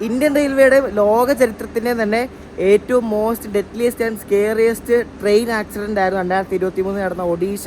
Indian റെയിൽവേയുടെ ലോക ചരിത്രത്തിൻ്റെ തന്നെ ഏറ്റവും most deadliest and scariest train accident ആയിരുന്നു 2023 നടന്ന ഒഡീഷ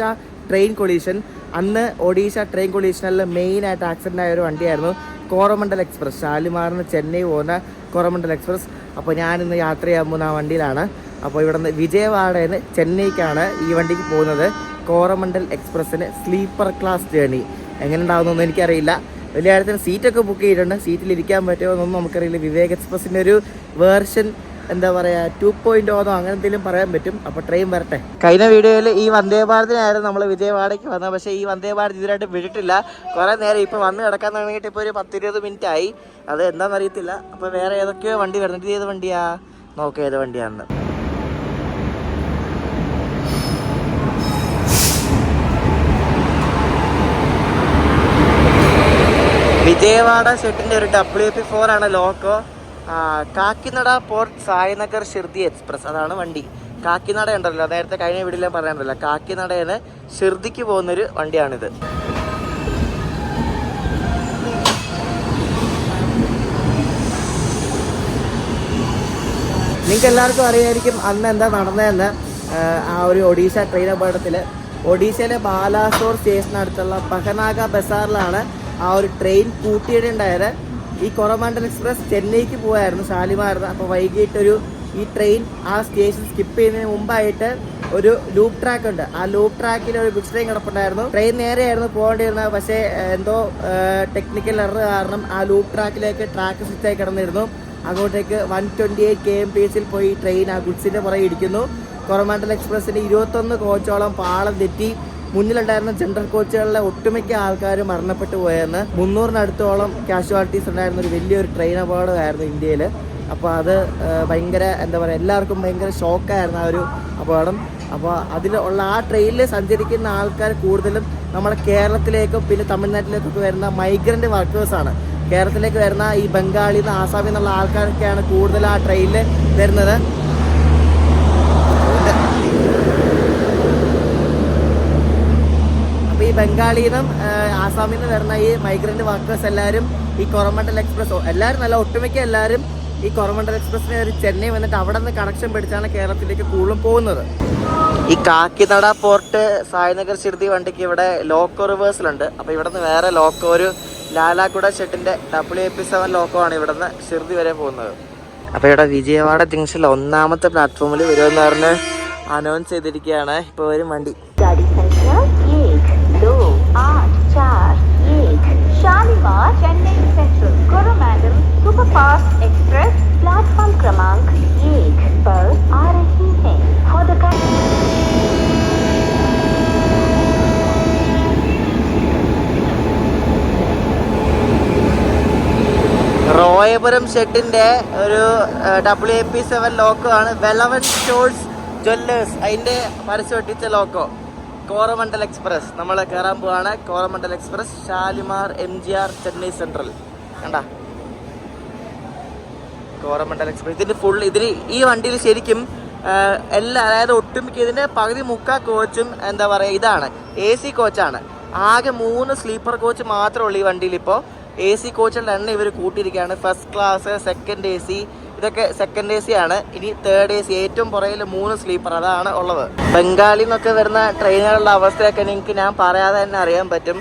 ട്രെയിൻ കൊളീഷൻ. അന്ന് ഒഡീഷ ട്രെയിൻ കൊളീഷനിൽ മെയിനായിട്ട് ആക്സിഡൻ്റ് ആയ ഒരു വണ്ടിയായിരുന്നു കോറമണ്ഡൽ എക്സ്പ്രസ്, ഷാലിമാറിന് ചെന്നൈ പോകുന്ന കോറമണ്ഡൽ എക്സ്പ്രസ്. അപ്പോൾ ഞാനിന്ന് യാത്ര ചെയ്യാൻ പോകുന്ന ആ വണ്ടിയിലാണ്. അപ്പോൾ ഇവിടെ നിന്ന് വിജയവാഡയിൽ നിന്ന് ചെന്നൈക്കാണ് ഈ വണ്ടിക്ക് പോകുന്നത്. കോറമണ്ഡൽ എക്സ്പ്രസ്സിന് സ്ലീപ്പർ ക്ലാസ് ജേണി. എങ്ങനെ ഉണ്ടാകുന്നൊന്നും എനിക്കറിയില്ല. വലിയ കാര്യത്തിന് സീറ്റൊക്കെ ബുക്ക് ചെയ്തിട്ടുണ്ട്. സീറ്റിലിരിക്കാൻ പറ്റുമോ എന്നൊന്നും നമുക്കറിയില്ല. വിവേക് എക്സ്പ്രസ്സിൻ്റെ ഒരു വേർഷൻ എന്താ പറയുക 2.0 അങ്ങനെ എന്തെങ്കിലും പറയാൻ പറ്റും. അപ്പോൾ ട്രെയിൻ വരട്ടെ. കഴിഞ്ഞ വീഡിയോയിൽ ഈ വന്ദേ ഭാരതിനായിരുന്നു നമ്മൾ വിജയവാഡയ്ക്ക് വന്നത്. പക്ഷേ ഈ വന്ദേ ഭാരത് ഇതിനായിട്ട് വിട്ടിട്ടില്ല. കുറേ നേരം ഇപ്പോൾ വന്ന് കിടക്കാൻ തുടങ്ങിയിട്ട് ഇപ്പോൾ ഒരു 10-20 മിനിറ്റ് ആയി. അത് എന്താണെന്ന് അറിയത്തില്ല. അപ്പോൾ വേറെ ഏതൊക്കെയോ വണ്ടി വരുന്നുണ്ട്. ഇത് ഏത് വണ്ടിയാ നോക്കാം, ഏത് വണ്ടിയാണെന്ന്. വിജയവാഡ ഷെട്ടിൻ്റെ ഒരു WP4 ആണ് loco. Kakinada port Sai Nagar Shirdi express അതാണ് വണ്ടി. കാക്കിനട ഉണ്ടല്ലോ, നേരത്തെ കഴിഞ്ഞ വീട്ടിൽ ഞാൻ പറയാനുണ്ടല്ലോ, കാക്കിനടയിൽ ഷിർദിക്ക് പോകുന്നൊരു വണ്ടിയാണിത്. നിങ്ങൾക്ക് എല്ലാവർക്കും അറിയായിരിക്കും അന്ന് എന്താ നടന്നതെന്ന്. ആ ഒരു ഒഡീഷ ട്രെയിൻ അപകടത്തിൽ ഒഡീഷയിലെ ബാലാസോർ സ്റ്റേഷനടുത്തുള്ള പഹനാഗ ബസാറിലാണ് ആ ഒരു ട്രെയിൻ കൂട്ടിയിടുണ്ടായത്. ഈ കോറമണ്ഡൽ എക്സ്പ്രസ് ചെന്നൈക്ക് പോയായിരുന്നു, ഷാലിമാറിന്. അപ്പോൾ വൈകിട്ടൊരു ഈ ട്രെയിൻ ആ സ്റ്റേഷൻ സ്കിപ്പ് ചെയ്യുന്നതിന് മുമ്പായിട്ട് ഒരു ലൂപ്പ് ട്രാക്ക് ഉണ്ട്. ആ ലൂപ്പ് ട്രാക്കിൽ ഒരു ഗുഡ്സ് ട്രെയിൻ കിടപ്പുണ്ടായിരുന്നു. ട്രെയിൻ നേരെയായിരുന്നു പോകേണ്ടിയിരുന്നത്. പക്ഷേ എന്തോ ടെക്നിക്കൽ എറർ കാരണം ആ ലൂപ്പ് ട്രാക്കിലേക്ക് ട്രാക്ക് സ്വിച്ചായി കിടന്നിരുന്നു. അങ്ങോട്ടേക്ക് 128 km/h പോയി ട്രെയിൻ ആ ഗുഡ്സിൻ്റെ പുറകെ ഇടിക്കുന്നു. കോറമണ്ഡൽ എക്സ്പ്രസ്സിന് 21 കോച്ചോളം പാളം തെറ്റി. മുന്നിലുണ്ടായിരുന്ന ജനറൽ കോച്ചുകളിലെ ഒട്ടുമിക്ക ആൾക്കാർ മരണപ്പെട്ടു പോയെന്ന്. 300-നടുത്തോളം കാഷ്വാലിറ്റീസ് ഉണ്ടായിരുന്ന ഒരു വലിയൊരു ട്രെയിൻ അപകടമായിരുന്നു ഇന്ത്യയിൽ. അപ്പോൾ അത് ഭയങ്കര എന്താ പറയുക, എല്ലാവർക്കും ഭയങ്കര ഷോക്കായിരുന്നു ആ ഒരു അപകടം. അപ്പോൾ അതിലുള്ള ആ ട്രെയിനിൽ സഞ്ചരിക്കുന്ന ആൾക്കാർ കൂടുതലും നമ്മുടെ കേരളത്തിലേക്കും പിന്നെ തമിഴ്നാട്ടിലേക്കൊക്കെ വരുന്ന മൈഗ്രൻ്റ് വർക്കേഴ്സാണ്. കേരളത്തിലേക്ക് വരുന്ന ഈ ബംഗാളിൽ നിന്ന് ആസാമിൽ നിന്നുള്ള ആൾക്കാരൊക്കെയാണ് കൂടുതൽ ആ ട്രെയിനിൽ വരുന്നത്. ഈ ബംഗാളിൽ നിന്നും ആസാമിൽ നിന്ന് വരുന്ന ഈ മൈഗ്രൻ്റ് വർക്കേഴ്സ് എല്ലാവരും ഈ കോറമണ്ഡൽ എക്സ്പ്രസ്, എല്ലാവരും നല്ല ഒട്ടുമിക്ക എല്ലാവരും ഈ കോറമണ്ഡൽ എക്സ്പ്രസ്സിനെ ഒരു ചെന്നൈ വന്നിട്ട് അവിടെ നിന്ന് കണക്ഷൻ പിടിച്ചാണ് കേരളത്തിലേക്ക് കൂടുതലും പോകുന്നത്. ഈ കാക്കിനട പോർട്ട് സായ്നഗർ ഷിർദി വണ്ടിക്ക് ഇവിടെ ലോക്കോ റിവേഴ്സലുണ്ട്. അപ്പോൾ ഇവിടെ നിന്ന് വേറെ ലോക്കോ, ഒരു ലാലാക്കുട ഷെട്ടിൻ്റെ WP7 ലോക്കോ ആണ് ഇവിടെ നിന്ന് ഷിർദി വരെ പോകുന്നത്. അപ്പോൾ ഇവിടെ വിജയവാഡ ജംഗ്ഷനിൽ 1ാമത്തെ പ്ലാറ്റ്ഫോമിൽ വരുമെന്ന് പറഞ്ഞ് അനൗൺസ് ചെയ്തിരിക്കുകയാണ്. ഇപ്പോൾ വരും വണ്ടി. Shalimar Chennai central Coromandel superfast express platform क्रमांक 1 पर आ रही है. റോയപുരം ഷെഡിൻ്റെ ഒരു WP7 ലോക്കോ ആണ്. വെളവൻ സ്റ്റോഴ്സ് ജ്വല്ലേഴ്സ് അതിൻ്റെ പരസ്യം ഒട്ടിച്ച ലോക്കോ. കോറമണ്ഡൽ എക്സ്പ്രസ് നമ്മൾ കയറാൻ പോവാണ്. Coromandel express Shalimar MGR Chennai central. കണ്ട കോറമണ്ഡൽ എക്സ്പ്രസ്. ഇതിന് ഈ വണ്ടിയിൽ ശരിക്കും അതായത് ഒട്ടുമിക്ക ഇതിൻ്റെ പകുതി മുക്കാ കോച്ചും എന്താ പറയുക ഇതാണ് AC കോച്ചാണ്. ആകെ 3 സ്ലീപ്പർ കോച്ച് മാത്രമേ ഉള്ളൂ ഈ വണ്ടിയിൽ. ഇപ്പോൾ AC കോച്ചുകളുടെ എണ്ണം ഇവർ കൂട്ടിയിരിക്കുകയാണ്. ഫസ്റ്റ് ക്ലാസ്, സെക്കൻഡ് AC, ഇതൊക്കെ സെക്കൻഡ് AC ആണ്. ഇനി തേർഡ് AC, ഏറ്റവും പുറകിൽ 3 സ്ലീപ്പർ അതാണ് ഉള്ളത്. ബംഗാളിൽ നിന്നൊക്കെ വരുന്ന ട്രെയിനുകളുടെ അവസ്ഥയൊക്കെ നിങ്ങൾക്ക് ഞാൻ പറയാതെ തന്നെ അറിയാൻ പറ്റും.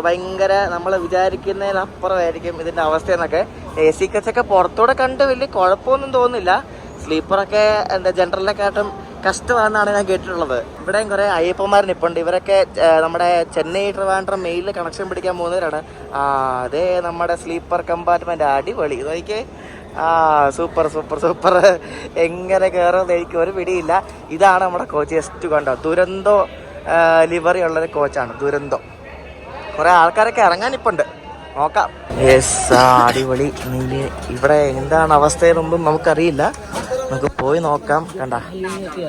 ഭയങ്കര നമ്മൾ വിചാരിക്കുന്നതിനപ്പുറമായിരിക്കും ഇതിൻ്റെ അവസ്ഥയെന്നൊക്കെ. AC കോച്ചൊക്കെ പുറത്തൂടെ കണ്ട് വലിയ കുഴപ്പമൊന്നും തോന്നുന്നില്ല. സ്ലീപ്പറൊക്കെ എന്താ ജനറലിനെക്കാട്ടും കഷ്ടമാണെന്നാണ് ഞാൻ കേട്ടിട്ടുള്ളത്. ഇവിടെയും കുറേ അയ്യപ്പന്മാർ നിൽപ്പുണ്ട്. ഇവരൊക്കെ നമ്മുടെ ചെന്നൈ ട്രിവാൻഡ്രം മെയിലിൽ കണക്ഷൻ പിടിക്കാൻ പോകുന്നവരാണ്. അതേ നമ്മുടെ സ്ലീപ്പർ കമ്പാർട്ട്മെൻറ്റ് അടിപൊളി. നോക്കിക്കേ, സൂപ്പർ സൂപ്പർ സൂപ്പർ. എങ്ങനെ കയറുമെന്ന് എനിക്ക് ഒരു പിടിയില്ല. ഇതാണ് നമ്മുടെ കോച്ച്. ജസ്റ്റ് കണ്ടോ, ദുരന്തോ ലിവറി ഉള്ളൊരു കോച്ചാണ് ദുരന്തോ. കുറേ ആൾക്കാരൊക്കെ ഇറങ്ങാനിപ്പുണ്ട്, നോക്കാം. യെസ്, അടിപൊളി. ഇവിടെ എന്താണ് അവസ്ഥയെന്നൊന്നും നമുക്കറിയില്ല, നമുക്ക് പോയി നോക്കാം. കണ്ട,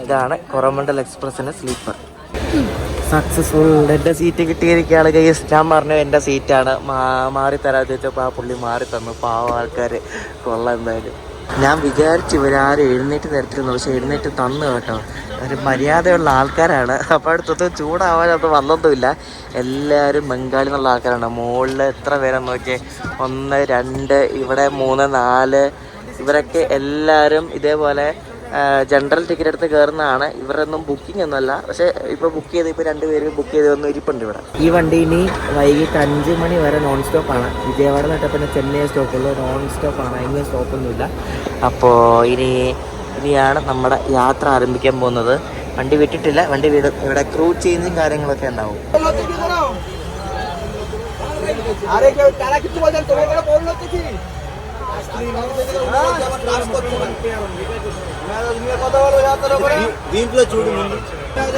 ഇതാണ് കോറമണ്ഡൽ എക്സ്പ്രസ്സിൻ്റെ സ്ലീപ്പർ. സക്സസ്ഫുൾ. എൻ്റെ സീറ്റ് കിട്ടിയിരിക്കുകയാണ് ഗൈസ്. ഞാൻ പറഞ്ഞു എൻ്റെ സീറ്റാണ്, മാറി തരാൻ ചോദിച്ചപ്പോൾ ആ പുള്ളി മാറി തന്നു. പാവ ആൾക്കാർ കൊള്ളാം. എന്തായാലും ഞാൻ വിചാരിച്ചു ഇവരാരും എഴുന്നേറ്റ് തരത്തിരുന്നു, പക്ഷെ എഴുന്നേറ്റ് തന്നു കേട്ടോ. ഒരു മര്യാദയുള്ള ആൾക്കാരാണ്. അപ്പോൾ അടുത്തൊത്ത് ചൂടാവാനൊന്നും വന്നൊന്നുമില്ല. എല്ലാവരും ബംഗാളി എന്നുള്ള ആൾക്കാരാണ്. മുകളിൽ എത്ര പേരെന്ന് നോക്കിയേ, 1 2 ഇവിടെ 3 4 ഇവരൊക്കെ എല്ലാവരും ഇതേപോലെ ജനറൽ ടിക്കറ്റ് എടുത്ത് കയറുന്നതാണ്. ഇവരൊന്നും ബുക്കിംഗ് ഒന്നുമല്ല, പക്ഷേ ഇപ്പോൾ ബുക്ക് ചെയ്ത് ഇപ്പോൾ 2 പേര് ബുക്ക് ചെയ്തൊന്നും ഇരിപ്പുണ്ട് ഇവിടെ. ഈ വണ്ടി ഇനി വൈകിട്ട് 5 മണി വരെ നോൺ സ്റ്റോപ്പാണ്. വിജയവാഡ നട്ട പിന്നെ ചെന്നൈ സ്റ്റോപ്പുള്ളൂ, നോൺ സ്റ്റോപ്പാണ്, എങ്ങനെ സ്റ്റോപ്പൊന്നുമില്ല. അപ്പോൾ ഇനിയാണ് നമ്മുടെ യാത്ര ആരംഭിക്കാൻ പോകുന്നത്. വണ്ടി വിട്ടിട്ടില്ല, വണ്ടി ഇവിടെ ക്രൂ ചേഞ്ചും കാര്യങ്ങളൊക്കെ ഉണ്ടാവും.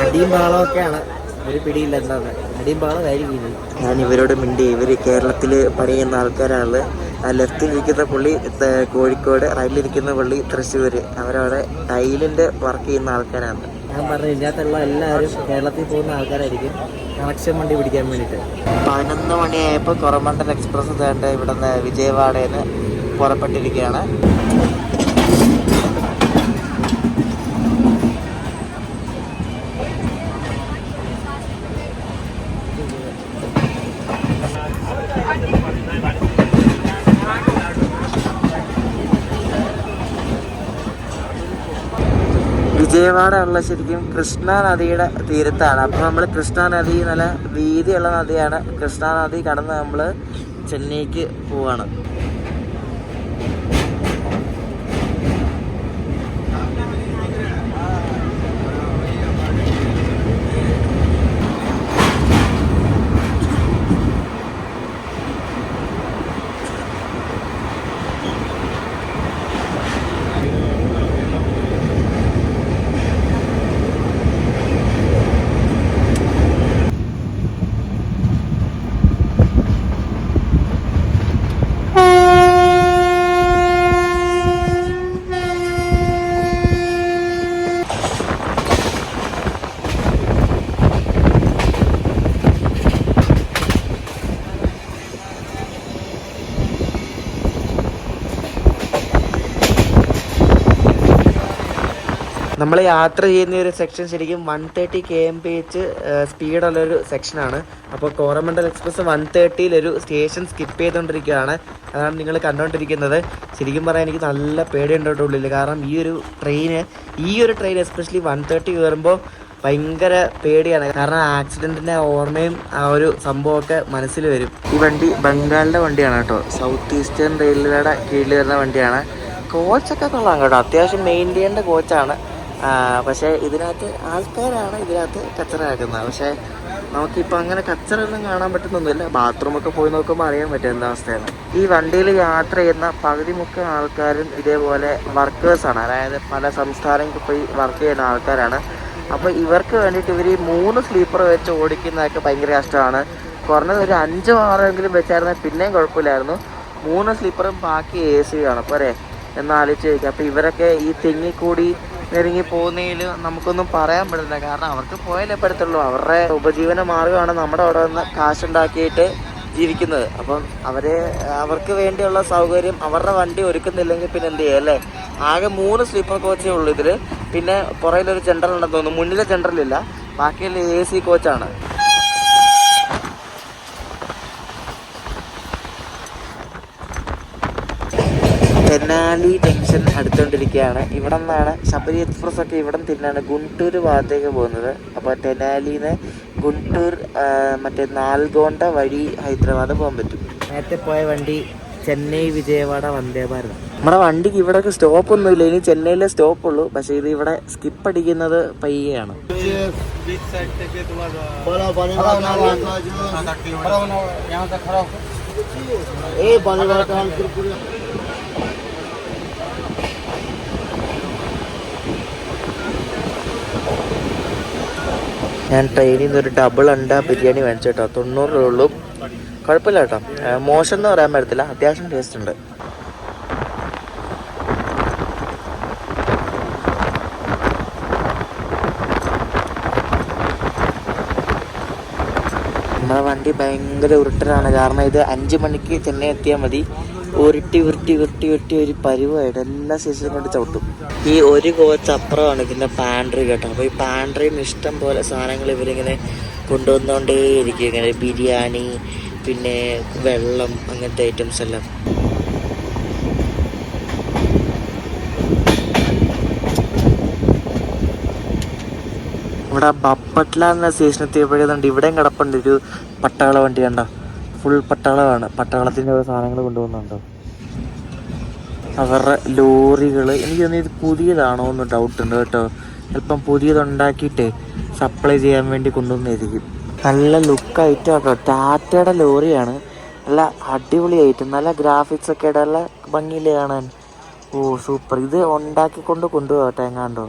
അടിയും പാളമൊക്കെയാണ്, ഒരു പിടിയില്ല എന്താണ് അടിയും പാളമായിരിക്കും. ഞാൻ ഇവരോട് മിണ്ടി, ഇവർ കേരളത്തിൽ പണിയുന്ന ആൾക്കാരാണ്. ലെഫ്റ്റിലിരിക്കുന്ന പുള്ളി കോഴിക്കോട്, റൈറ്റിലിരിക്കുന്ന പുള്ളി തൃശ്ശൂർ. അവരവിടെ ടൈലിൻ്റെ വർക്ക് ചെയ്യുന്ന ആൾക്കാരാണ്. ഞാൻ പറഞ്ഞു ഇതിനകത്തുള്ള എല്ലാവരും കേരളത്തിൽ പോകുന്ന ആൾക്കാരായിരിക്കും, കണക്ഷൻ വണ്ടി പിടിക്കാൻ വേണ്ടിയിട്ട്. 11 മണിയായപ്പോൾ കൊറമണ്ഡൽ എക്സ്പ്രസ് തേണ്ട ഇവിടെ നിന്ന് വിജയവാഡയിൽ നിന്ന് പുറപ്പെട്ടിരിക്കുകയാണ്. വിജയവാഡ ഉള്ള ശരിക്കും കൃഷ്ണ നദിയുടെ തീരത്താണ്. അപ്പോൾ നമ്മൾ കൃഷ്ണ നദി നല്ല വീതിയുള്ള നദിയാണ്. കൃഷ്ണ നദി കടന്ന് നമ്മൾ ചെന്നൈക്ക് പോവാണ്. നമ്മൾ യാത്ര ചെയ്യുന്ന ഒരു സെക്ഷൻ ശരിക്കും 130 km/h സ്പീഡുള്ളൊരു സെക്ഷനാണ്. അപ്പോൾ കോറമണ്ഡൽ എക്സ്പ്രസ് 130-ലൊരു സ്റ്റേഷൻ സ്കിപ്പ് ചെയ്തുകൊണ്ടിരിക്കുകയാണ്. അതാണ് നിങ്ങൾ കണ്ടുകൊണ്ടിരിക്കുന്നത്. ശരിക്കും പറയാൻ എനിക്ക് നല്ല പേടിയുണ്ടോട്ട് ഉള്ളിൽ. കാരണം ഈ ഒരു ട്രെയിൻ എസ്പെഷ്യലി 130 കയറുമ്പോൾ ഭയങ്കര പേടിയാണ്. കാരണം ആക്സിഡൻറ്റിൻ്റെ ഓർമ്മയും ആ ഒരു സംഭവമൊക്കെ മനസ്സിൽ വരും. ഈ വണ്ടി ബംഗാളിൻ്റെ വണ്ടിയാണ് കേട്ടോ. സൗത്ത് ഈസ്റ്റേൺ റെയിൽവേയുടെ കീഴിൽ വരുന്ന വണ്ടിയാണ്. കോച്ചൊക്കെ കൊള്ളാം കേട്ടോ, അത്യാവശ്യം മെയിൻറ്റെയിൻഡ് കോച്ചാണ്. പക്ഷേ ഇതിനകത്ത് ആൾക്കാരാണ് ഇതിനകത്ത് കച്ചറയാക്കുന്നത്. പക്ഷേ നമുക്കിപ്പോൾ അങ്ങനെ കച്ചറൊന്നും കാണാൻ പറ്റുന്നൊന്നുമില്ല. ബാത്റൂമൊക്കെ പോയി നോക്കുമ്പോൾ അറിയാൻ പറ്റും എന്താ അവസ്ഥയാണ്. ഈ വണ്ടിയിൽ യാത്ര ചെയ്യുന്ന പകുതി മുക്കാൽ ആൾക്കാരും ഇതേപോലെ വർക്കേഴ്സാണ്. അതായത് പല സംസ്ഥാനങ്ങളിൽ പോയി വർക്ക് ചെയ്യുന്ന ആൾക്കാരാണ്. അപ്പോൾ ഇവർക്ക് വേണ്ടിയിട്ട് ഇവർ 3 സ്ലീപ്പർ വെച്ച് ഓടിക്കുന്നതൊക്കെ ഭയങ്കര കഷ്ടമാണ്. കുറഞ്ഞത് ഒരു 5-6 വെച്ചായിരുന്നാൽ പിന്നെയും കുഴപ്പമില്ലായിരുന്നു. 3 സ്ലീപ്പറും ബാക്കി AC ആണ് പോരെ എന്നാലോചിച്ച് ചോദിക്കുക. അപ്പോൾ ഇവരൊക്കെ ഈ തെങ്ങിക്കൂടി നെരുങ്ങി പോകുന്നതിൽ നമുക്കൊന്നും പറയാൻ പറ്റില്ല. കാരണം അവർക്ക് പോയാലേ പറ്റത്തുള്ളൂ. അവരുടെ ഉപജീവന മാർഗ്ഗമാണ് നമ്മുടെ അവിടെ നിന്ന് കാശുണ്ടാക്കിയിട്ട് ജീവിക്കുന്നത്. അപ്പം അവർക്ക് വേണ്ടിയുള്ള സൗകര്യം അവരുടെ വണ്ടി ഒരുക്കുന്നില്ലെങ്കിൽ പിന്നെ എന്ത് ചെയ്യുക അല്ലേ. ആകെ 3 സ്ലീപ്പർ കോച്ചേ ഉള്ളൂ ഇതിൽ. പിന്നെ പുറകിലൊരു ജനറൽ ഉണ്ടെന്ന് തോന്നുന്നു. മുന്നിലെ ജനറലില്ല, ബാക്കിയുള്ള AC കോച്ചാണ്. തെനാലി ജംഗ്ഷൻ അടുത്തുകൊണ്ടിരിക്കുകയാണ്. ഇവിടെ നിന്നാണ് ശബരി എക്സ്പ്രസ് ഒക്കെ ഇവിടെ തിരിഞ്ഞാണ് ഗുണ്ടൂർ ഭാഗത്തേക്ക് പോകുന്നത്. അപ്പോൾ തെനാലിന്ന് ഗുണ്ടൂർ മറ്റേ നാൽഗോണ്ട വഴി ഹൈദരാബാദ് പോകാൻ പറ്റും. നേരത്തെ പോയ വണ്ടി ചെന്നൈ വിജയവാഡ വന്ദേ ഭാരത്. നമ്മുടെ വണ്ടിക്ക് ഇവിടെ സ്റ്റോപ്പൊന്നുമില്ല, ഇനി ചെന്നൈയിലെ സ്റ്റോപ്പുള്ളൂ. പക്ഷേ ഇത് ഇവിടെ സ്കിപ്പ് അടിക്കുന്നത് പയ്യാണ്. ഞാൻ ട്രെയിനിൽ നിന്ന് ഒരു ഡബിൾ അണ്ട ബിരിയാണി വാങ്ങിച്ചു കേട്ടോ. 90 രൂപയുള്ളൂ. കുഴപ്പമില്ല കേട്ടോ, മോശം എന്ന് പറയാൻ പറ്റത്തില്ല, അത്യാവശ്യം ടേസ്റ്റ് ഉണ്ട്. നമ്മുടെ വണ്ടി ഭയങ്കര ഉരുട്ടലാണ്. കാരണം ഇത് 5 മണിക്ക് ചെന്നൈ എത്തിയാൽ മതി. ഉരുട്ടി ഉരുട്ടി ഉരുട്ടി ഉരുട്ടി ഒരു പരുവായിട്ട് എല്ലാ സീസണും കൊണ്ട് ചവിട്ടും. ഈ ഒരു കോച്ച് അപ്പുറമാണ് ഇതിൻ്റെ പാൻട്രി കേട്ടോ. അപ്പോൾ ഈ പാൻട്രിയിൽ ഇഷ്ടം പോലെ സാധനങ്ങൾ ഇവരിങ്ങനെ കൊണ്ടുവന്നുകൊണ്ടേ ഇരിക്കും. ഇങ്ങനെ ബിരിയാണി, പിന്നെ വെള്ളം, അങ്ങനത്തെ ഐറ്റംസ് എല്ലാം. ഇവിടെ ബപ്പട്ല എന്ന സ്റ്റേഷൻ എത്തിയപ്പോഴേതുണ്ട് ഇവിടെയും കിടപ്പുണ്ട് ഒരു പട്ടാള വണ്ടി. കണ്ടോ, ഫുൾ പട്ടാളമാണ്. പട്ടാളത്തിൻ്റെ ഓരോ സാധനങ്ങൾ കൊണ്ടുപോകുന്നുണ്ടോ. അവരുടെ ലോറികൾ, എനിക്ക് തോന്നുന്നു ഇത് പുതിയതാണോ എന്ന് ഡൗട്ട് ഉണ്ട് കേട്ടോ. ചിലപ്പം പുതിയതുണ്ടാക്കിയിട്ട് സപ്ലൈ ചെയ്യാൻ വേണ്ടി കൊണ്ടുവന്നായിരിക്കും. നല്ല ലുക്കായിട്ട് കേട്ടോ. ടാറ്റയുടെ ലോറിയാണ്. നല്ല അടിപൊളിയായിട്ട് നല്ല ഗ്രാഫിക്സ് ഒക്കെ ഇടാൻ നല്ല ഭംഗിയിൽ കാണാൻ. ഓ സൂപ്പർ. ഇത് ഉണ്ടാക്കിക്കൊണ്ട് കൊണ്ടുപോകട്ടെ എങ്ങാണ്ടോ.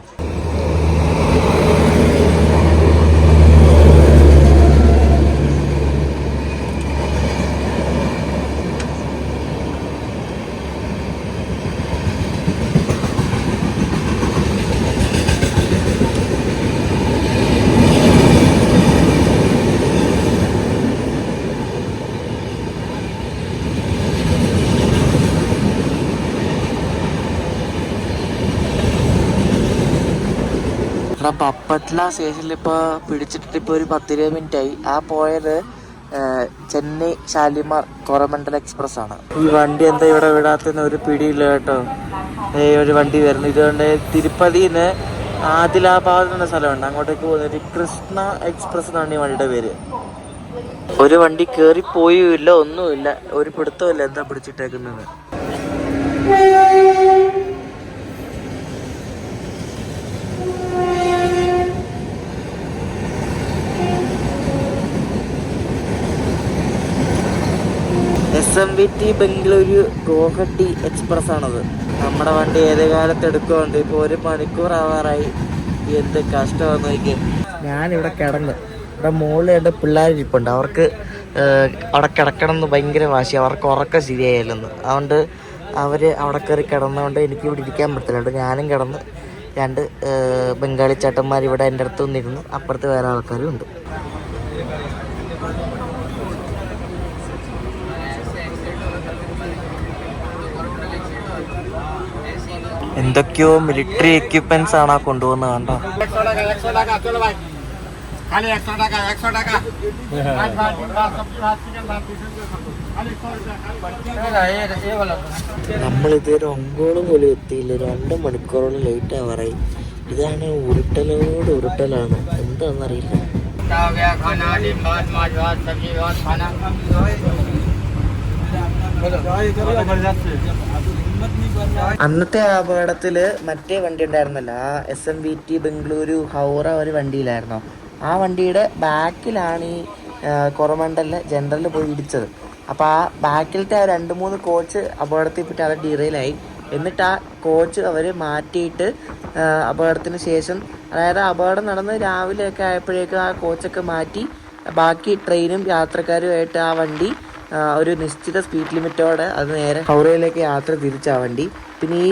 ബപ്പട്ല സ്റ്റേഷനിൽ ഇപ്പോൾ പിടിച്ചിട്ടിട്ട് ഇപ്പോൾ ഒരു 10-20 മിനിറ്റായി. ആ പോയത് ചെന്നൈ ഷാലിമാർ കോറമണ്ടൽ എക്സ്പ്രസ് ആണ്. ഈ വണ്ടി എന്താ ഇവിടെ വിടാത്തെന്ന് ഒരു പിടിയില്ല കേട്ടോ. ഒരു വണ്ടി വരുന്നു. ഇതുകൊണ്ട് തിരുപ്പതിയിൽ നിന്ന് ആദിലാബാദ് എന്ന സ്ഥലമുണ്ട്, അങ്ങോട്ടേക്ക് പോകുന്നത് കൃഷ്ണ എക്സ്പ്രസ് എന്നാണ് ഈ വണ്ടിയുടെ പേര്. ഒരു വണ്ടി കയറിപ്പോയില്ല, ഒന്നുമില്ല, ഒരു പിടുത്തമില്ല എന്താ പിടിച്ചിട്ടേക്കുന്നത്. SMVT ബംഗളൂരു ഗോഹട്ടി എക്സ്പ്രസ് ആണത്. നമ്മുടെ വണ്ടി ഏത് കാലത്ത് എടുക്കുന്നുണ്ട്. ഇപ്പോൾ 1 മണിക്കൂർ ആവാറായി. എന്ത് കഷ്ടമാണെന്ന് നോക്കിയാൽ. ഞാനിവിടെ കിടന്ന് ഇവിടെ മുകളിൽ എൻ്റെ പിള്ളേർ ഇരിപ്പുണ്ട്. അവർക്ക് അവിടെ കിടക്കണം എന്ന് ഭയങ്കര വാശി. അവർക്ക് ഉറക്കം ശരിയായില്ലെന്ന്. അതുകൊണ്ട് അവർ അവിടെ കയറി കിടന്നതുകൊണ്ട് എനിക്ക് ഇവിടെ ഇരിക്കാൻ പറ്റില്ല. ഞാനും കിടന്ന് 2 ബംഗാളി ചേട്ടന്മാർ ഇവിടെ എൻ്റെ അടുത്ത് വന്നിരുന്നു. അപ്പുറത്ത് വേറെ ആൾക്കാരും ഉണ്ട്. എന്തൊക്കെയോ മിലിറ്ററി എക്യുപ്മെന്റ്സ് ആണ് കൊണ്ടുവന്ന് കണ്ടോ. നമ്മളിതുവരെ ഒങ്കോള് പോലും എത്തിയില്ല. 2 മണിക്കൂറോളം ലേറ്റ് ആവാറായി. ഇതാണ് ഉരുട്ടലോട് ഉരുട്ടലാണ്, എന്താണെന്നറിയില്ല. അന്നത്തെ അപകടത്തിൽ മറ്റേ വണ്ടി ഉണ്ടായിരുന്നല്ലോ, ആ SMVT ബംഗളൂരു ഹൗറ ഒരു വണ്ടിയിലായിരുന്നോ, ആ വണ്ടിയുടെ ബാക്കിലാണ് ഈ കൊറമണ്ടലിലെ ജനറൽ പോയി ഇടിച്ചത്. അപ്പോൾ ആ ബാക്കിലത്തെ ആ 2-3 കോച്ച് അപകടത്തിൽപ്പെട്ട് അത് ഡീറെയിലായി. എന്നിട്ട് ആ കോച്ച് അവർ മാറ്റിയിട്ട് അപകടത്തിന് ശേഷം, അതായത് അപകടം നടന്ന് രാവിലെയൊക്കെ ആയപ്പോഴേക്കും ആ കോച്ചൊക്കെ മാറ്റി ബാക്കി ട്രെയിനും യാത്രക്കാരുമായിട്ട് ആ വണ്ടി ഒരു നിശ്ചിത സ്പീഡ് ലിമിറ്റോടെ അത് നേരെ ഹൗറയിലേക്ക് യാത്ര തിരിച്ച ആ വണ്ടി. പിന്നെ ഈ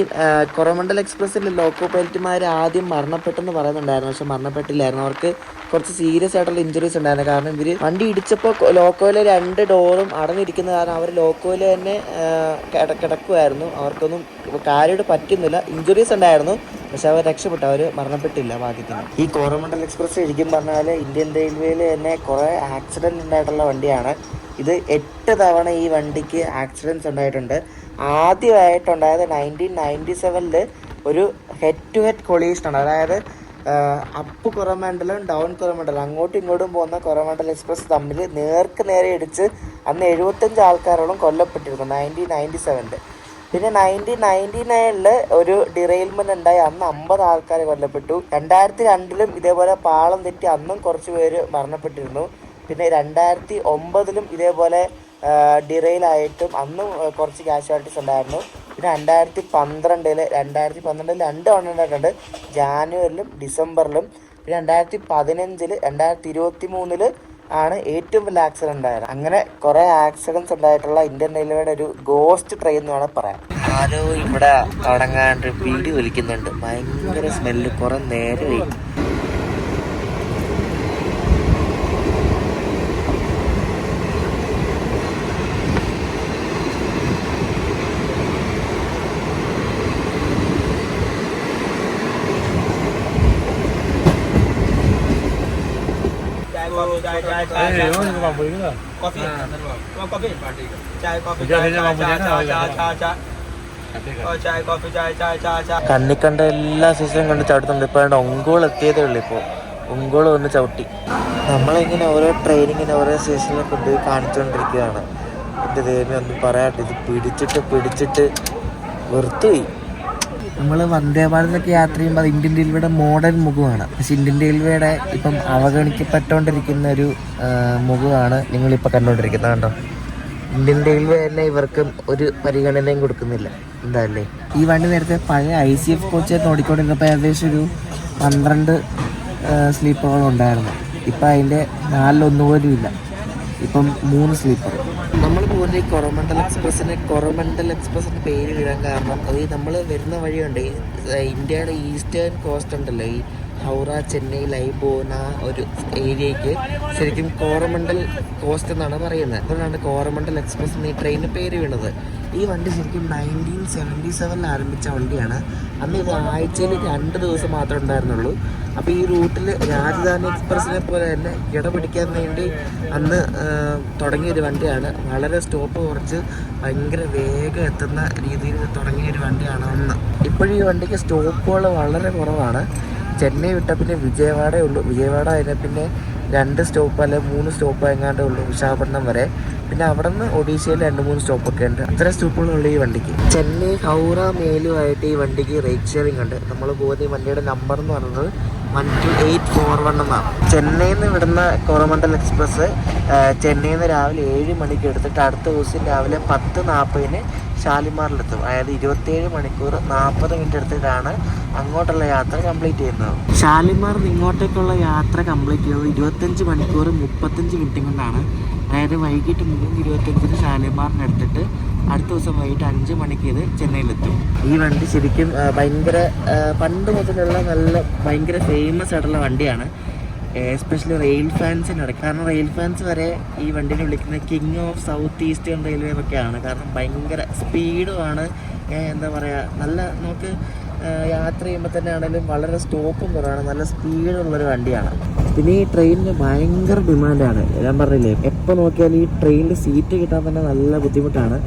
കൊറമണ്ടൽ എക്സ്പ്രസ്സിൽ ലോക്കോ പൈലറ്റുമാർ ആദ്യം മരണപ്പെട്ടെന്ന് പറയുന്നുണ്ടായിരുന്നു, പക്ഷെ മരണപ്പെട്ടില്ലായിരുന്നു. അവർക്ക് കുറച്ച് സീരിയസ് ആയിട്ടുള്ള ഇഞ്ചുറീസ് ഉണ്ടായിരുന്നു. കാരണം ഇവർ വണ്ടി ഇടിച്ചപ്പോൾ ലോക്കോയിലെ 2 ഡോറും അടഞ്ഞിരിക്കുന്ന കാരണം അവർ ലോക്കോയിൽ തന്നെ കിടക്കുമായിരുന്നു. അവർക്കൊന്നും കാര്യമായിട്ട് പറ്റുന്നില്ല, ഇഞ്ചുറീസ് ഉണ്ടായിരുന്നു, പക്ഷെ അവർ രക്ഷപ്പെട്ടു, അവർ മരണപ്പെട്ടില്ല ഭാഗ്യത്തിന്. ഈ കോറമണ്ടൽ എക്സ്പ്രസ് ശരിക്കും പറഞ്ഞാൽ ഇന്ത്യൻ റെയിൽവേയിൽ തന്നെ കുറേ ആക്സിഡൻറ്റ് ഉണ്ടായിട്ടുള്ള വണ്ടിയാണ്. ഇത് 8 തവണ ഈ വണ്ടിക്ക് ആക്സിഡൻറ്റ്സ് ഉണ്ടായിട്ടുണ്ട്. ആദ്യമായിട്ടുണ്ടായത് 1997 ഒരു ഹെഡ് ടു ഹെഡ് കൊളീഷനാണ്. അതായത് അപ്പ് കൊറമണ്ടലും ഡൗൺ കൊറമണ്ടലും അങ്ങോട്ടും ഇങ്ങോട്ടും പോകുന്ന കൊറമണ്ടൽ എക്സ്പ്രസ് തമ്മിൽ നേർക്ക് നേരെ ഇടിച്ച് അന്ന് 75 ആൾക്കാരോളം കൊല്ലപ്പെട്ടിരുന്നു 1997. പിന്നെ 1999 ഒരു ഡിറെയിൽമെന്റ് ഉണ്ടായി, അന്ന് 50 ആൾക്കാർ കൊല്ലപ്പെട്ടു. 2002 ഇതേപോലെ പാളം തെറ്റി അന്നും കുറച്ച് പേര് മരണപ്പെട്ടിരുന്നു. പിന്നെ 2009 ഇതേപോലെ ഡിറെയിലായിട്ടും അന്നും കുറച്ച് കാഷ്വാലിറ്റീസ് ഉണ്ടായിരുന്നു. പിന്നെ 2012 2 തവണ ഉണ്ടായിട്ടുണ്ട്, ജാനുവരിലും ഡിസംബറിലും. പിന്നെ 2015 2023 ആണ് ഏറ്റവും വലിയ ആക്സിഡന്റ് ഉണ്ടായത്. അങ്ങനെ കുറെ ആക്സിഡൻസ് ഉണ്ടായിട്ടുള്ള ഇന്ത്യൻ റെയിൽവേയുടെ ഒരു ഗോസ്റ്റ് ട്രെയിൻ എന്ന് വേണം പറയാം. ആരോ ഇവിടെ അടങ്ങാണ്ട് പീടി വലിക്കുന്നുണ്ട്, ഭയങ്കര സ്മെല്ല്, കുറെ നേരമായി. കണ്ണി കണ്ട എല്ലാ സീസണും കണ്ട് ചവിട്ടുന്നുണ്ട്. ഇപ്പൊ ഒങ്കോൾ എത്തിയതേ ഉള്ളൂ. ഇപ്പോൾ ഒങ്കോൾ വന്ന് ചവിട്ടി. നമ്മളിങ്ങനെ ഓരോ ട്രെയിനിങ്ങിന് ഓരോ സ്റ്റേഷനിൽ കൊണ്ടുപോയി കാണിച്ചുകൊണ്ടിരിക്കുകയാണ്. എൻ്റെ ദൈവമേ ഒന്നും പറയാട്ടെ, ഇത് പിടിച്ചിട്ട് വെറുത്തുപോയി. നമ്മൾ വന്ദേ ഭാരതിലൊക്കെ യാത്ര ചെയ്യുമ്പോൾ അത് ഇന്ത്യൻ റെയിൽവേയുടെ മോഡേൺ മുഖമാണ്. പക്ഷെ ഇന്ത്യൻ റെയിൽവേയുടെ ഇപ്പം അവഗണിക്കപ്പെട്ടുകൊണ്ടിരിക്കുന്ന ഒരു മുഖമാണ് നിങ്ങളിപ്പോൾ കണ്ടുകൊണ്ടിരിക്കുന്നത്. കണ്ടോ, ഇന്ത്യൻ റെയിൽവേ തന്നെ ഇവർക്കും ഒരു പരിഗണനയും കൊടുക്കുന്നില്ല. എന്താല്ലേ, ഈ വണ്ടി നേരത്തെ പഴയ ICF കോച്ചായിട്ട് ഓടിക്കൊണ്ടിരുന്നപ്പോൾ ഏകദേശം ഒരു 12 സ്ലീപ്പറുകളുണ്ടായിരുന്നു. ഇപ്പം അതിൻ്റെ 4 പോലും ഇല്ല. ഇപ്പം 3 സ്ലീപ്പർ. നമ്മൾ പോകുന്ന ഈ കൊറോമണ്ടൽ എക്സ്പ്രസിന് പേര് വീഴാൻ കാരണം അത് നമ്മൾ വരുന്ന വഴിയുണ്ട്. ഈ ഇന്ത്യയുടെ ഈസ്റ്റേൺ കോസ്റ്റ് ഉണ്ടല്ലോ, ഈ ഹൗറ, ചെന്നൈ, ലൈ പോകുന്ന ഒരു ഏരിയയ്ക്ക് ശരിക്കും കോറമണ്ടൽ കോസ്റ്റ് എന്നാണ് പറയുന്നത്. അതുകൊണ്ടാണ് കോറമണ്ടൽ എക്സ്പ്രസ് എന്ന ഈ ട്രെയിനിന് പേര് വീണത്. ഈ വണ്ടി ശരിക്കും 1977 ആരംഭിച്ച വണ്ടിയാണ്. അന്ന് ഇത് ആഴ്ചയിൽ 2 ദിവസം മാത്രമേ ഉണ്ടായിരുന്നുള്ളൂ. അപ്പോൾ ഈ റൂട്ടിൽ രാജധാനി എക്സ്പ്രസിനെ പോലെ തന്നെ ഇടപിടിക്കാൻ വേണ്ടി അന്ന് തുടങ്ങിയൊരു വണ്ടിയാണ്. വളരെ സ്റ്റോപ്പ് കുറച്ച് ഭയങ്കര വേഗം എത്തുന്ന രീതിയിൽ തുടങ്ങിയൊരു വണ്ടിയാണ് അന്ന്. ഇപ്പോഴും ഈ വണ്ടിക്ക് സ്റ്റോപ്പുകൾ വളരെ കുറവാണ്. ചെന്നൈ വിട്ട പിന്നെ വിജയവാഡേ ഉള്ളൂ. വിജയവാഡ അതിനെ പിന്നെ 2 സ്റ്റോപ്പ് അല്ലെ 3 സ്റ്റോപ്പ് എങ്ങാണ്ടേ ഉള്ളൂ വിശാഖപട്ടണം വരെ. പിന്നെ അവിടെ നിന്ന് ഒഡീഷയിൽ 2-3 സ്റ്റോപ്പൊക്കെ ഉണ്ട്. അത്ര സ്റ്റോപ്പുകളുള്ള ഈ വണ്ടിക്ക്. ചെന്നൈ, ഹൗറ, മേലുമായിട്ട് ഈ വണ്ടിക്ക് റേറ്റ് ഷെയറിംഗ് ഉണ്ട്. നമ്മൾ പോകുന്ന ഈ വണ്ടിയുടെ നമ്പർ എന്ന് പറയുന്നത് 12841 എന്നാണ്. ചെന്നൈയിൽ നിന്ന് വിടുന്ന കോറമണ്ടൽ എക്സ്പ്രസ് ചെന്നൈയിൽ നിന്ന് രാവിലെ 7 മണിക്ക് എടുത്തിട്ട് അടുത്ത ദിവസം രാവിലെ 10:40 ഷാലിമാറിലെത്തും. അതായത് 27 മണിക്കൂർ 40 മിനിറ്റ് എടുത്തിട്ടാണ് അങ്ങോട്ടുള്ള യാത്ര കംപ്ലീറ്റ് ചെയ്യുന്നത്. ഷാലിമാർ ഇങ്ങോട്ടേക്കുള്ള യാത്ര കംപ്ലീറ്റ് ചെയ്യുന്നത് 25 മണിക്കൂർ 35 മിനിറ്റ് കൊണ്ടാണ്. അതായത് വൈകിട്ട് 3:25 ഷാലിമാറിന് എടുത്തിട്ട് അടുത്ത ദിവസം വൈകിട്ട് 5 മണിക്ക് ഇത് ചെന്നൈയിലെത്തും. ഈ വണ്ടി ശരിക്കും ഭയങ്കര പണ്ട് മുതലുള്ള ഭയങ്കര ഫേമസ് ആയിട്ടുള്ള വണ്ടിയാണ്. എസ്പെഷ്യലി റെയിൽ ഫാൻസിനിടയ്ക്ക്. കാരണം റെയിൽ ഫാൻസ് വരെ ഈ വണ്ടിനെ വിളിക്കുന്നത് king of south eastern railway എന്നൊക്കെയാണ്. കാരണം ഭയങ്കര സ്പീഡുമാണ്. എന്താ പറയുക, നല്ല നമുക്ക് യാത്ര ചെയ്യുമ്പോൾ തന്നെ ആണെങ്കിലും വളരെ സ്റ്റോപ്പും കുറവാണ്. നല്ല സ്പീഡുള്ളൊരു വണ്ടിയാണ്. പിന്നെ ഈ ട്രെയിനിന് ഭയങ്കര ഡിമാൻഡാണ്. ഞാൻ പറഞ്ഞില്ലേ, എപ്പോൾ നോക്കിയാലും ഈ ട്രെയിനിൽ സീറ്റ് കിട്ടാൻ തന്നെ നല്ല ബുദ്ധിമുട്ടാണ്.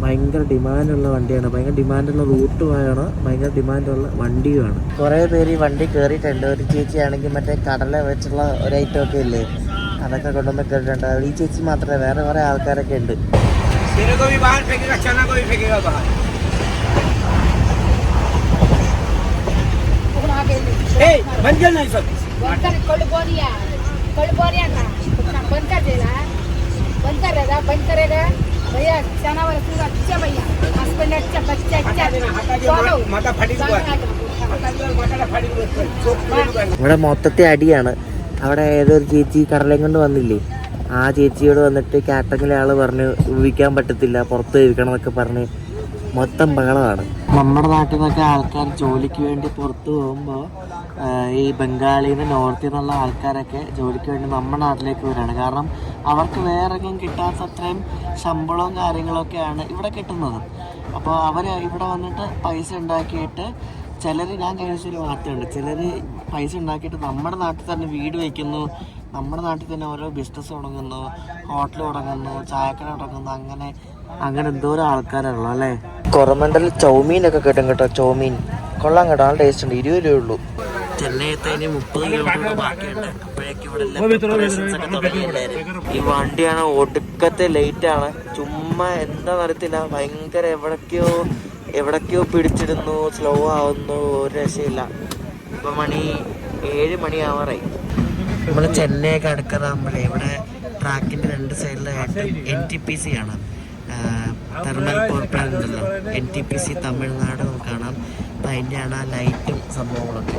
ഭയങ്കര ഡിമാൻഡുള്ള വണ്ടിയാണ്. ഭയങ്കര ഡിമാൻഡുള്ള റൂട്ടുമാണ്, ഭയങ്കര ഡിമാൻഡുള്ള വണ്ടിയുമാണ്. കുറേ പേര് ഈ വണ്ടി കയറിയിട്ടുണ്ട്. ഒരു ചേച്ചിയാണെങ്കിൽ മറ്റേ കടല വെച്ചുള്ള ഒരു ഐറ്റം ഒക്കെ ഇല്ലേ, അതൊക്കെ കൊണ്ടുവന്ന് കയറിയിട്ടുണ്ട്. ഈ ചേച്ചി മാത്രമേ, വേറെ കുറേ ആൾക്കാരൊക്കെ ഉണ്ട്. ഇവിടെ മൊത്തത്തെ അടിയാണ്. അവിടെ ഏതൊരു ചേച്ചി കടലയും കൊണ്ട് വന്നില്ലേ, ആ ചേച്ചിയോട് വന്നിട്ട് കാറ്ററിങ്ങിലെ ആള് പറഞ്ഞു ഉപയോഗിക്കാൻ പറ്റത്തില്ല, പുറത്ത് കഴിക്കണം എന്നൊക്കെ പറഞ്ഞ് മൊത്തം ബഹളമാണ്. നമ്മുടെ നാട്ടിൽ നിന്നൊക്കെ ആൾക്കാർ ജോലിക്ക് വേണ്ടി പുറത്ത് പോകുമ്പോൾ ഈ ബംഗാളിൽ നിന്ന് നോർത്തിൽ നിന്നുള്ള ആൾക്കാരൊക്കെ ജോലിക്ക് വേണ്ടി നമ്മുടെ നാട്ടിലേക്ക് വരികയാണ്. കാരണം അവർക്ക് വേറെങ്ങും കിട്ടാത്ത അത്രയും ശമ്പളവും കാര്യങ്ങളൊക്കെയാണ് ഇവിടെ കിട്ടുന്നത്. അപ്പോൾ അവർ ഇവിടെ വന്നിട്ട് പൈസ ഉണ്ടാക്കിയിട്ട് ചിലർ, ഞാൻ കഴിച്ചൊരു വാർത്തയുണ്ട്, ചിലർ പൈസ ഉണ്ടാക്കിയിട്ട് നമ്മുടെ നാട്ടിൽ തന്നെ വീട് വയ്ക്കുന്നു, നമ്മുടെ നാട്ടിൽ തന്നെ ഓരോ ബിസിനസ് തുടങ്ങുന്നു, ഹോട്ടൽ തുടങ്ങുന്നു, ചായക്കട തുടങ്ങുന്നു. അങ്ങനെ എന്തോരം ആൾക്കാരുള്ളൂ അല്ലേ. കൊറമണ്ടൽ ചൗമീനൊക്കെ കിട്ടും കേട്ടോ. ചൗമീൻ കൊള്ളാം കേട്ടോ, നല്ല ടേസ്റ്റ് ഉണ്ട്. 20 രൂപയേ ഉള്ളൂ. ചെന്നൈ എത്തതിന് 30 കിലോമീറ്റർ ബാക്കിയുണ്ട്. അപ്പോഴേക്കും ഇവിടെ ഈ വണ്ടിയാണ് ഒടുക്കത്തെ ലേറ്റ് ആണ്. ചുമ്മാ എന്താ അറിയത്തില്ല, ഭയങ്കര എവിടേക്കോ പിടിച്ചിടുന്നു, സ്ലോ ആവുന്നു, ഒരു രക്ഷയില്ല. ഇപ്പം 7 മണിയാവാറായി. നമ്മൾ ചെന്നൈയൊക്കെ അടുക്കാറാകുമ്പോഴേ ഇവിടെ ട്രാക്കിൻ്റെ 2 സൈഡിലായിട്ട് NTPC ആണ്, തെർമൽ പവർ പ്ലാന്റ് ഉണ്ടല്ലോ, NTPC തമിഴ്നാട് നമുക്ക് കാണാം. അപ്പം അതിൻ്റെയാണ് ആ ലൈറ്റും സംഭവങ്ങളൊക്കെ.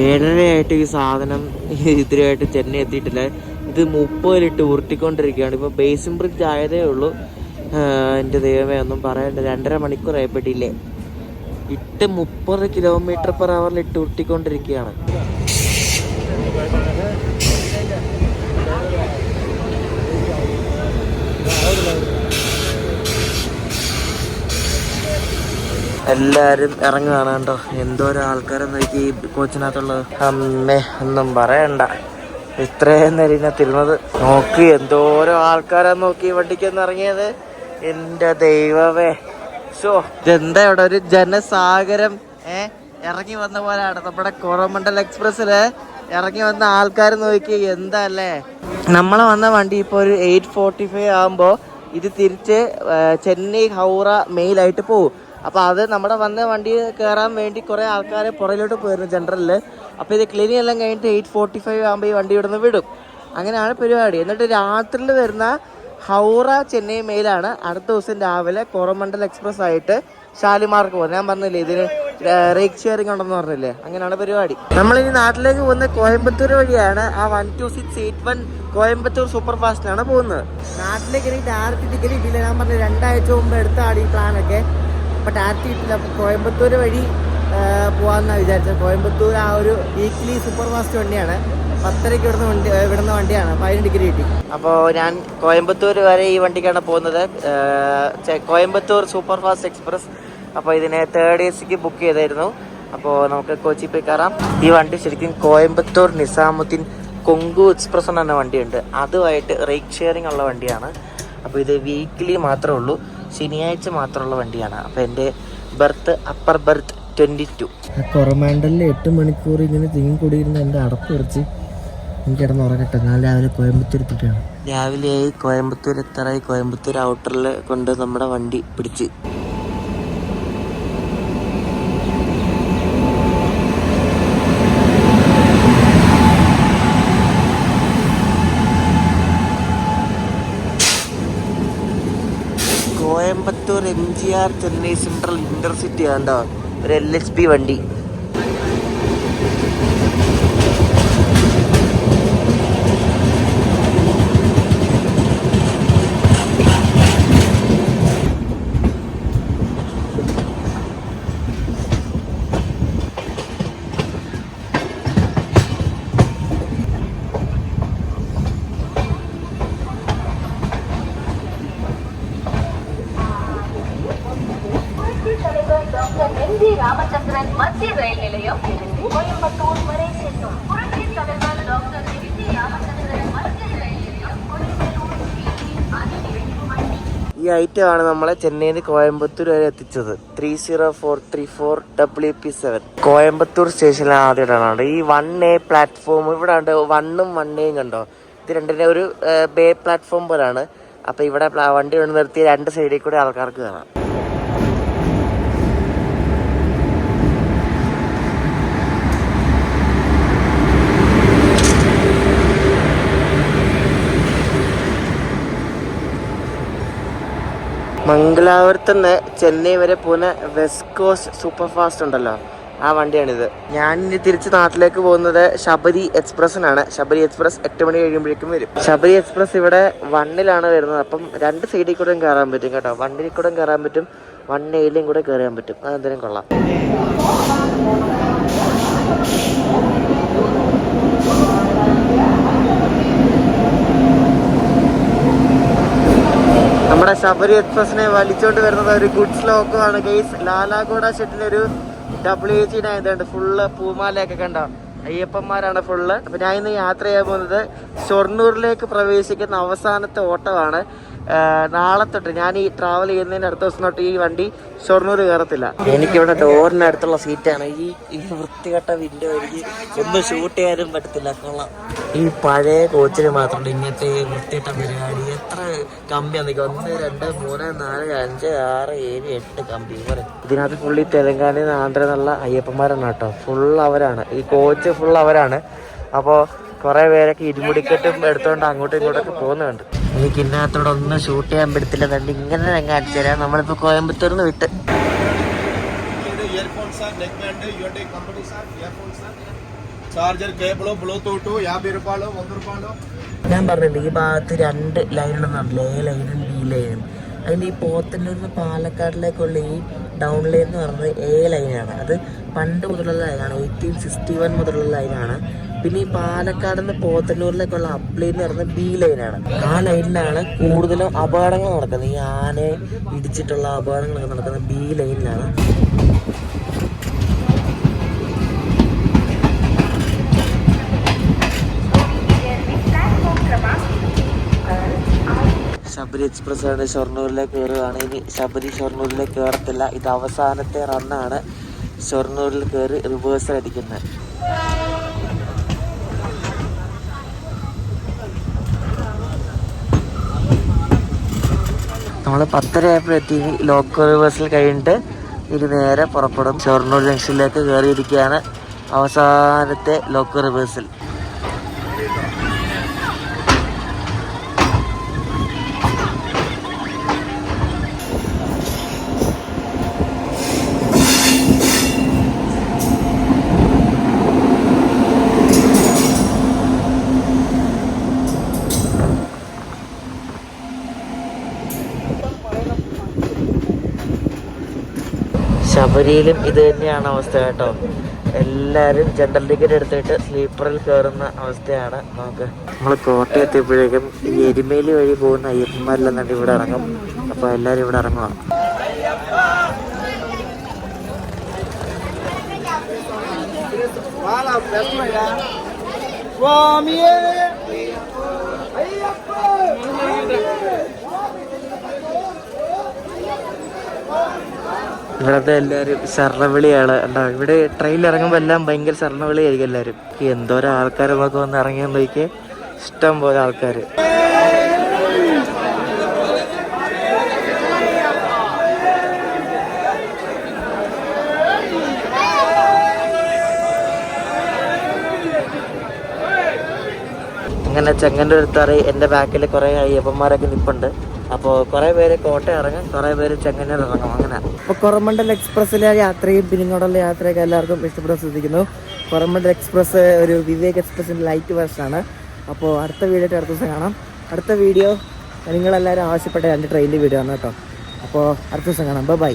7:30 ഈ സാധനം ഇതിനായിട്ട് ചെന്നൈ എത്തിയിട്ടില്ല. ഇത് 30 ഉരുട്ടിക്കൊണ്ടിരിക്കുകയാണ്. ഇപ്പോൾ ബേസിൻ ബ്രിഡ്ജ് ആയതേ ഉള്ളൂ. എൻ്റെ ദൈവമേ, ഒന്നും പറയണ്ട. 2.5 മണിക്കൂർ ആയപ്പെട്ടില്ലേ. 30 km/h ഇട്ട് ഉരുട്ടിക്കൊണ്ടിരിക്കുകയാണ്. എല്ലാവരും ഇറങ്ങുകയാണ് കേട്ടോ. എന്തോരം ആൾക്കാരെന്ന് നോക്കി ഈ കോച്ചിനകത്തുള്ളത്. അമ്മേ, ഒന്നും പറയണ്ട. ഇത്രയും നേരം ഇതിനകത്തിരുന്നത്. നോക്കി എന്തോരോ ആൾക്കാരാ നോക്കി വണ്ടിക്കൊന്ന് ഇറങ്ങിയത്. എൻ്റെ ദൈവമേ, ഷോ ഇതെന്താ ഇവിടെ ഒരു ജനസാഗരം ഇറങ്ങി വന്ന പോലെയാണ്. നമ്മുടെ കൊറോമണ്ഡൽ എക്സ്പ്രസ്സില് ഇറങ്ങി വന്ന ആൾക്കാർ നോക്കി എന്താ അല്ലേ. നമ്മളെ വന്ന വണ്ടി ഇപ്പോൾ ഒരു 8:45 ആകുമ്പോൾ ഇത് തിരിച്ച് ചെന്നൈ ഹൗറ മെയിലായിട്ട് പോകും. അപ്പോൾ അത് നമ്മുടെ വന്ന വണ്ടി കയറാൻ വേണ്ടി കുറേ ആൾക്കാർ പുറകിലോട്ട് പോയിരുന്നു ജനറലിൽ. അപ്പോൾ ഇത് ക്ലീനിങ് എല്ലാം കഴിഞ്ഞിട്ട് 8:45 ആകുമ്പോൾ ഈ വണ്ടി ഇവിടുന്ന് വിടും. അങ്ങനെയാണ് പരിപാടി. എന്നിട്ട് രാത്രിയിൽ വരുന്ന ഹൗറ ചെന്നൈ മെയിലാണ് അടുത്ത ദിവസം രാവിലെ കൊറോമണ്ഡൽ എക്സ്പ്രസ് ആയിട്ട് ഷാലിമാർക്ക് പോകുന്നത്. ഞാൻ പറഞ്ഞില്ലേ ഇതിന് റേക്ക് ഷെയറിംഗ് ഉണ്ടെന്ന് പറഞ്ഞില്ലേ, അങ്ങനെയാണ് പരിപാടി. നമ്മളിനി നാട്ടിലേക്ക് പോകുന്നത് കോയമ്പത്തൂർ വഴിയാണ്. ആ 12681 കോയമ്പത്തൂർ സൂപ്പർ ഫാസ്റ്റിനാണ് പോകുന്നത്. നാട്ടിലേക്ക് എനിക്ക് ഡയറക്റ്റ് ടിക്കറ്റ് കിട്ടിയില്ല. ഞാൻ പറഞ്ഞു 2 ആഴ്ച മുമ്പ് എടുത്താണ് ഈ പ്ലാനൊക്കെ. അപ്പോൾ ഡയറക്റ്റ് കിട്ടില്ല. അപ്പോൾ കോയമ്പത്തൂർ വഴി പോകാമെന്നാണ് വിചാരിച്ചത്. കോയമ്പത്തൂർ ആ ഒരു വീക്ക്ലി സൂപ്പർ ഫാസ്റ്റ് വണ്ടിയാണ്. 10:30 വിടുന്ന വണ്ടിയാണ്. അപ്പോൾ അതിന് ടിക്കറ്റ് കിട്ടി. അപ്പോൾ ഞാൻ കോയമ്പത്തൂർ വരെ ഈ വണ്ടിക്കാണ് പോകുന്നത്, കോയമ്പത്തൂർ സൂപ്പർ ഫാസ്റ്റ് എക്സ്പ്രസ്. അപ്പോൾ ഇതിനെ 3rd AC ബുക്ക് ചെയ്തായിരുന്നു. അപ്പോൾ നമുക്ക് കൊച്ചി പോയി കയറാം. ഈ വണ്ടി ശരിക്കും കോയമ്പത്തൂർ നിസാമുദ്ദീൻ കൊങ്കു എക്സ്പ്രസ് എന്ന വണ്ടിയുണ്ട്, അതുമായിട്ട് റേക്ക് ഷെയറിംഗ് ഉള്ള വണ്ടിയാണ്. അപ്പോൾ ഇത് വീക്ക്ലി മാത്രമേ ഉള്ളൂ, ശനിയാഴ്ച മാത്രമുള്ള വണ്ടിയാണ്. അപ്പോൾ എൻ്റെ ബർത്ത് അപ്പർ ബർത്ത് 22. കൊറോമാൻഡലിൽ 8 മണിക്കൂർ ഇങ്ങനെ തിങ്ങി കൂടിയിരുന്ന എൻ്റെ അടപ്പ് കുറച്ച് എനിക്ക് കിടന്ന് ഉറങ്ങട്ടെ. ഞാൻ രാവിലെ കോയമ്പത്തൂർ എത്തിയിട്ടാണ്. രാവിലെ കോയമ്പത്തൂർ എത്താറായി. കോയമ്പത്തൂർ ഔട്ടറിൽ കൊണ്ട് നമ്മുടെ വണ്ടി പിടിച്ച്. Coimbatore MGR Chennai central intercity ആണ്ടോ ഒരു LHB വണ്ടി. MG രാമചന്ദ്രൻ മധ്യ റെയിൽ നിലയം കോയമ്പത്തൂർ വരെ ചെല്ലും. പുറത്തെ തലവൻ ഡോക്ടർ MG രാമചന്ദ്രൻ മധ്യ റെയിൽ നിലയം കോയമ്പത്തൂർ. ഈ ഐറ്റമാണ് നമ്മളെ ചെന്നൈയിൽ നിന്ന് കോയമ്പത്തൂർ വരെ എത്തിച്ചത്. 30434 WP7 കോയമ്പത്തൂർ സ്റ്റേഷനിലാണ് ആദ്യമായിട്ടാണ്. ഈ 1A പ്ലാറ്റ്ഫോം ഇവിടെ ഉണ്ട്. 1ഉം 1Aയും കണ്ടോ, ഇത് രണ്ടിൻ്റെ ഒരു ബേ പ്ലാറ്റ്ഫോം പോലാണ്. അപ്പോൾ ഇവിടെ വണ്ടി കൊണ്ട് നിർത്തി 2 സൈഡിൽ കൂടെ ആൾക്കാർക്ക് കയറാം. മംഗലാപുരത്ത് നിന്ന് ചെന്നൈ വരെ പോകുന്ന വെസ്റ്റ് കോസ്റ്റ് സൂപ്പർ ഫാസ്റ്റ് ഉണ്ടല്ലോ, ആ വണ്ടിയാണിത്. ഞാൻ ഇനി തിരിച്ച് നാട്ടിലേക്ക് പോകുന്നത് ശബരി എക്സ്പ്രസ്സിനാണ്. ശബരി എക്സ്പ്രസ് 8 മണി കഴിയുമ്പോഴേക്കും വരും. ശബരി എക്സ്പ്രസ് ഇവിടെ 1ലാണ് വരുന്നത്. അപ്പം 2 സൈഡിൽ കൂടെ കയറാൻ പറ്റും കേട്ടോ. 1ൽ കൂടെ കയറാൻ പറ്റും, 1Aയിലും കൂടെ കയറാൻ പറ്റും. അതെന്തായാലും കൊള്ളാം. നമ്മുടെ ശബരി എക്സ്പ്രസിനെ വലിച്ചോണ്ട് വരുന്നത് ഒരു ഗുഡ്സ് ലോക്കമാണ് ഗൈസ്. ലാലാഗോഡ ഷെട്ടിൻ്റെ ഒരു WH9 ഇതുണ്ട്. ഫുള്ള് പൂമാലയൊക്കെ കണ്ടോ, അയ്യപ്പന്മാരാണ് ഫുള്ള്. അപ്പം ഞാൻ ഇന്ന് യാത്ര ചെയ്യാൻ പോകുന്നത് ഷൊർണൂരിലേക്ക് പ്രവേശിക്കുന്ന അവസാനത്തെ ഓട്ടമാണ്. നാളെ തൊട്ട് ഞാൻ ഈ ട്രാവൽ ചെയ്യുന്നതിന് അടുത്ത ദിവസം തൊട്ട് ഈ വണ്ടി ഷൊർണൂർ കയറത്തില്ല. എനിക്കിവിടെ ഡോറിനടുത്തുള്ള സീറ്റാണ്. ഈ വൃത്തികെട്ട വിൻഡോ എനിക്ക് ഒന്നും ഷൂട്ട് ചെയ്യാനും പറ്റത്തില്ല. കൊള്ളാം. ഈ പഴയ കോച്ചിന് മാത്രമല്ല ഇങ്ങനത്തെ വൃത്തികെട്ട പരിപാടി. എത്ര കമ്പിയാണ് നിൽക്കുക? 1 2 3 4 5 6 7 8 കമ്പി പോലെ. ഇതിനകത്ത് ഫുള്ളി തെലങ്കാനയിൽ നിന്ന് ആന്ധ്ര എന്നുള്ള അയ്യപ്പന്മാരാണ് കേട്ടോ. ഫുൾ അവരാണ്, ഈ കോച്ച് ഫുൾ അവരാണ്. അപ്പോൾ കുറേ പേരൊക്കെ ഇരുമുടിക്കെട്ടും എടുത്തുകൊണ്ട് അങ്ങോട്ടും ഇങ്ങോട്ടൊക്കെ പോകുന്നുണ്ട്. എനിക്ക് ഇതിനകത്തോടെ ഒന്നും ഷൂട്ട് ചെയ്യാൻ പറ്റത്തില്ല. കണ്ട് ഇങ്ങനെ ഞാൻ കാണിച്ചു തരാം. നമ്മളിപ്പോൾ കോയമ്പത്തൂരിൽ നിന്ന് വിട്ട് ഞാൻ പറഞ്ഞില്ല ഈ ഭാഗത്ത് 2 ലൈനുണ്ടെന്നുണ്ടല്ലോ, A ലൈനും B ലൈനും. അതിൽ ഈ പോത്തന്നൂരിൽ നിന്ന് പാലക്കാടിലേക്കുള്ള ഈ ഡൗൺ ലൈൻ എന്ന് പറയുന്നത് A ലൈനാണ്. അത് പണ്ട് മുതലുള്ള ലൈനാണ്, 1861 മുതലുള്ള ലൈനാണ്. പിന്നെ ഈ പാലക്കാട് നിന്ന് പോത്തന്നൂരിലേക്കുള്ള അപ്പ് ലൈൻ എന്ന് പറയുന്നത് B ലൈനാണ്. ആ ലൈനിലാണ് കൂടുതലും അപകടങ്ങൾ നടക്കുന്നത്. ഈ ആനയെ ഇടിച്ചിട്ടുള്ള അപകടങ്ങളൊക്കെ നടക്കുന്നത് B ലൈനിലാണ്. ശബരി എക്സ്പ്രസ് ആണ് ഷൊർണൂരിലേക്ക് കയറുകയാണ്. ഇനി ശബരി ഷൊർണൂരിലേക്ക് കയറത്തില്ല, ഇത് അവസാനത്തെ റണ്ണാണ്. ഷൊർണൂരിൽ കയറി റിവേഴ്സൽ അടിക്കുന്നത്. നമ്മൾ 10:30 ആയപ്പോഴെത്തി. ലോക്കൽ റിവേഴ്സൽ കഴിഞ്ഞിട്ട് ഇത് നേരെ പുറപ്പെടും. ഷൊർണൂർ ജംഗ്ഷനിലേക്ക് കയറിയിരിക്കുകയാണ്. അവസാനത്തെ ലോക്കൽ റിവേഴ്സൽ. ശബരിയിലും ഇത് തന്നെയാണ് അവസ്ഥ കേട്ടോ. എല്ലാവരും ജനറൽ ടിക്കറ്റ് എടുത്തിട്ട് സ്ലീപ്പറിൽ കയറുന്ന അവസ്ഥയാണ്. നമുക്ക് നമ്മൾ കോട്ടയത്തെപ്പോഴേക്കും ഈ എരുമേലി വഴി പോകുന്ന അയ്യപ്പന്മാരെല്ലാം തന്നെ ഇവിടെ ഇറങ്ങും. അപ്പോൾ എല്ലാവരും ഇവിടെ ഇറങ്ങുക. ഇവിടുത്തെ എല്ലാവരും ശരണവിളിയാണ്. ഇവിടെ ട്രെയിനിൽ ഇറങ്ങുമ്പോൾ എല്ലാം ഭയങ്കര ശരണവിളിയായിരിക്കും എല്ലാവരും. എന്തോരം ആൾക്കാർ നമുക്ക് വന്ന് ഇറങ്ങിയെന്ന് നോക്കിയേ, ഇഷ്ടം പോലെ ആൾക്കാർ. അങ്ങനെ ചെങ്ങന്നൂരെത്താറ്. എൻ്റെ ബാക്കിൽ കുറേ അയ്യപ്പന്മാരൊക്കെ നിൽപ്പുണ്ട്. അപ്പോൾ കുറേ പേര് കോട്ടയം ഇറങ്ങും, കുറേ പേര് ചെങ്ങന്നൂർ ഇറങ്ങും. അങ്ങനെ അപ്പോൾ കൊറമണ്ഡൽ എക്സ്പ്രസ്സിലെ യാത്രയും പിരിങ്ങോടുള്ള യാത്രയൊക്കെ എല്ലാവർക്കും ഇഷ്ടപ്പെടാൻ ശ്രദ്ധിക്കുന്നു. കൊറമണ്ഡൽ എക്സ്പ്രസ് ഒരു വിവേക് എക്സ്പ്രസിൻ്റെ ലൈറ്റ് വേർഷനാണ്. അപ്പോൾ അടുത്ത വീഡിയോ ആയിട്ട് അടുത്ത ദിവസം കാണാം. അടുത്ത വീഡിയോ നിങ്ങളെല്ലാവരും ആവശ്യപ്പെട്ട 2 ട്രെയിനിൻ്റെ വീഡിയോ ആണ് കേട്ടോ. അപ്പോൾ അടുത്ത ദിവസം കാണാം. ബൈ.